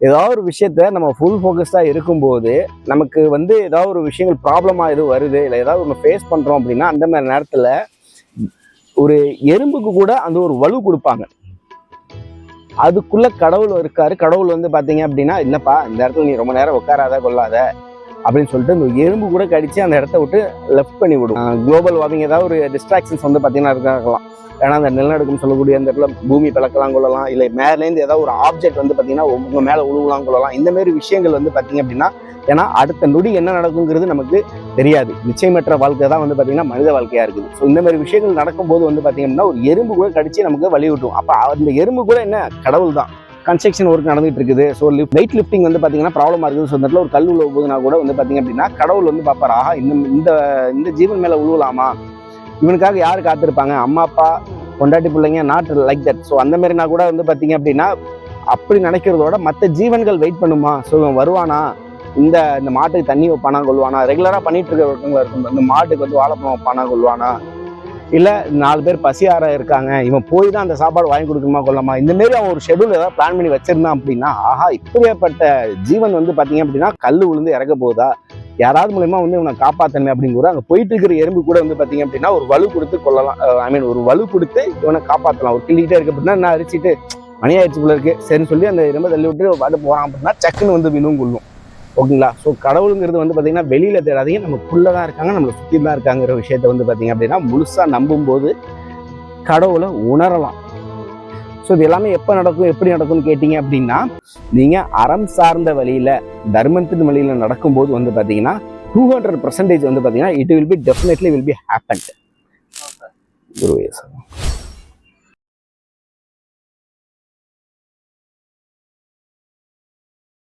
ஏதாவது ஒரு விஷயத்த நம்ம ஃபுல் ஃபோக்கஸ்டாக இருக்கும்போது நமக்கு வந்து ஏதாவது ஒரு விஷயங்கள் ப்ராப்ளமாக எதுவும் வருது, இல்லை ஏதாவது ஒன்று ஃபேஸ் பண்ணுறோம் அப்படின்னா அந்த மாதிரி நேரத்தில் ஒரு எறும்புக்கு கூட அந்த ஒரு வலு கொடுப்பாங்க. அதுக்குள்ள கடவுள் இருக்காரு. கடவுள் வந்து பார்த்தீங்க அப்படின்னா, இல்லைப்பா இந்த இடத்துல நீ ரொம்ப நேரம் உட்காராத கொள்ளாத அப்படின்னு சொல்லிட்டு இந்த எறும்பு கூட கடிச்சு அந்த இடத்த விட்டு லெஃப்ட் பண்ணி விடும். குளோபல் வார்மிங் ஏதாவது ஒரு டிஸ்ட்ராக்ஷன்ஸ் வந்து பார்த்தீங்கன்னா இருக்கலாம். ஏன்னா அந்த நிலநடுக்கம் சொல்லக்கூடிய அந்த இடத்துல பூமி பிளக்கலாம் கொள்ளலாம், இல்லை மேலேருந்து ஏதாவது ஒரு ஆப்ஜெக்ட் வந்து பார்த்தீங்கன்னா உங்க மேலே உழுவலாம் கொள்ளலாம். இந்த மாதிரி விஷயங்கள் வந்து பார்த்தீங்க அப்படின்னா, ஏன்னா அடுத்த நொடி என்ன நடக்குங்கிறது நமக்கு தெரியாது. நிச்சயமற்ற வாழ்க்கை தான் வந்து பார்த்தீங்கன்னா மனித வாழ்க்கையா இருக்குது. ஸோ இந்த மாதிரி விஷயங்கள் நடக்கும்போது வந்து பார்த்தீங்க அப்படின்னா ஒரு எறும்பு கூட கடிச்சு நமக்கு வலி விட்டும். அப்போ அந்த எறும்பு கூட என்ன கடவுள் தான். கன்ஸ்ட்ரக்ஷன் ஒர்க் நடந்துட்டு இருக்குது. ஸோ வெயிட் லிஃப்டிங் வந்து பார்த்தீங்கன்னா ப்ராப்ளமாக இருக்குது. ஸோ இந்த இடத்துல ஒரு கல் உள்ள போகுதுன்னா கூட வந்து பார்த்தீங்க அப்படின்னா கடவுள் வந்து பார்ப்பாரு, ஆஹா இந்த ஜீவன் மேலே உழுவலாமா, இவனுக்காக யார் காத்திருப்பாங்க, அம்மா அப்பா பொண்டாட்டி பிள்ளைங்க, நாட் லைக் தட். ஸோ அந்த மாதிரினா கூட வந்து பார்த்தீங்க அப்படின்னா அப்படி நினைக்கிறதோட மற்ற ஜீவன்கள் வெயிட் பண்ணுமா, ஸோ இவன் வருவானா, இந்த மாட்டுக்கு தண்ணி வைப்பானா கொள்வானா, ரெகுலராக பண்ணிட்டு இருக்கிறவங்களா இருக்கும், இந்த மாட்டுக்கு வந்து வாழைப்பழம் வைப்பானா கொள்வானா, இல்லை 4 பேர் பசியார இருக்காங்க இவன் போய் தான் அந்த சாப்பாடு வாங்கி கொடுக்கணுமா கொள்ளாமா, இந்த மாரி அவன் ஒரு ஷெடியூல் ஏதாவது பிளான் பண்ணி வச்சிருந்தான் அப்படின்னா, ஆஹா இப்படியாப்பட்ட ஜீவன் வந்து பார்த்தீங்க அப்படின்னா கல் விழுந்து இறக்க போகுதா, யாராவது மூலயமா வந்து இவனை காப்பாற்றணுமே அப்படிங்கிற அங்கே போயிட்டு இருக்கிற எறும்பு கூட வந்து பார்த்தீங்க அப்படின்னா ஒரு வலு கொடுத்து கொள்ளலாம். ஒரு வலு கொடுத்து இவனை காப்பாற்றலாம். ஒரு கிள்ளிக்கிட்டே இருக்கு அப்படின்னா நான் அரிச்சிட்டு மணி ஆயிடுச்சுக்குள்ள இருக்கு சரின்னு சொல்லி அந்த எறும்பை தள்ளி விட்டு பாட்டு போகிறான் அப்படின்னா சக்குன்னு வந்து வினும் கொள்ளும். ஓகேங்களா? ஸோ கடவுளுங்கிறது வந்து பார்த்தீங்கன்னா வெளியில் தேடாதீங்க, நமக்குள்ளே தான் இருக்காங்க, நம்மளை சுற்றி தான் இருக்காங்கிற விஷயத்த வந்து பார்த்தீங்க அப்படின்னா முழுசாக நம்பும்போது கடவுளை உணரலாம். ஸோ இது எல்லாமே எப்போ நடக்கும் எப்படி நடக்கும்னு கேட்டிங்க அப்படின்னா, நீங்கள் அறம் சார்ந்த வழியில் தர்மத்தின் வழியில் நடக்கும்போது வந்து பார்த்தீங்கன்னா 200% வந்து பார்த்தீங்கன்னா it will be definitely will be happen.